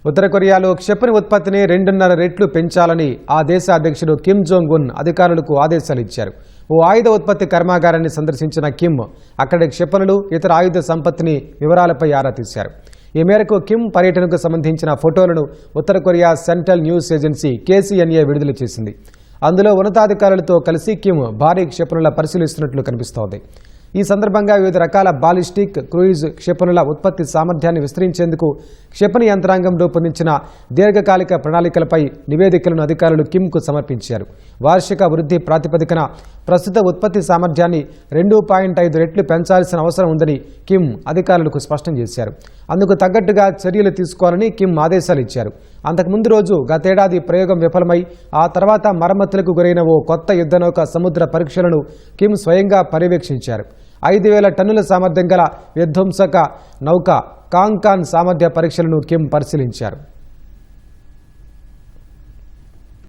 ఉత్తర కొరియాలో క్షిపణి ఉత్పత్తిని 2.5 రెట్లు పెంచాలని ఆ దేశ అధ్యక్షుడు కిమ్ జోంగ్ ఉన్ అధికారులకు ఆదేశాలు ఇచ్చారు. ఓ ఆయుధ ఉత్పత్తి కర్మాగారాన్ని సందర్శించిన కిమ్ అక్కడి క్షిపణులు, ఇతర ఆయుధ సంపత్తిని వివరాలపై ఆరా తీశారు. ఈ మేరకు కిమ్ పర్యటనకు సంబంధించిన ఫోటోలను ఉత్తర Korea central news agency KCNA విడుదల చేసింది. అందులో ఉన్నతాధికారులతో కలిసి కిమ్ భారీ క్షిపణుల పరిశీలిస్తున్నట్లు కనిపిస్తోంది. ఈ సందర్భంగా వివిధ రకాల బాలిస్టిక్, క్రూయిజ్ క్షిపణుల ఉత్పత్తి సామర్థ్యాన్ని విస్తరించేందుకు క్షిపణి యంత్రాంగం రూపొందించిన దీర్ఘకాలిక ప్రణాళికలపై నివేదికలను అధికారులు కిమ్కు సమర్పించారు. వార్షిక వృద్ధి ప్రాతిపదికన ప్రస్తుత ఉత్పత్తి సామర్థ్యాన్ని 2.5 రెట్లు పెంచాల్సిన అవసరం ఉందని కిమ్ అధికారులకు స్పష్టం చేశారు. అందుకు తగ్గట్టుగా చర్యలు తీసుకోవాలని కిమ్ ఆదేశాలు ఇచ్చారు. అంతకుముందు రోజు గతేడాది ప్రయోగం విఫలమై ఆ తర్వాత మరమ్మతులకు గురైన ఓ కొత్త యుద్ధనౌక సముద్ర పరీక్షలను కిమ్ స్వయంగా పర్యవేక్షించారు. 5,000 టన్నుల సామర్థ్యం గల విధ్వంసక నౌక కాంగ్కాన్ సామర్థ్య పరీక్షలను కిమ్ పరిశీలించారు.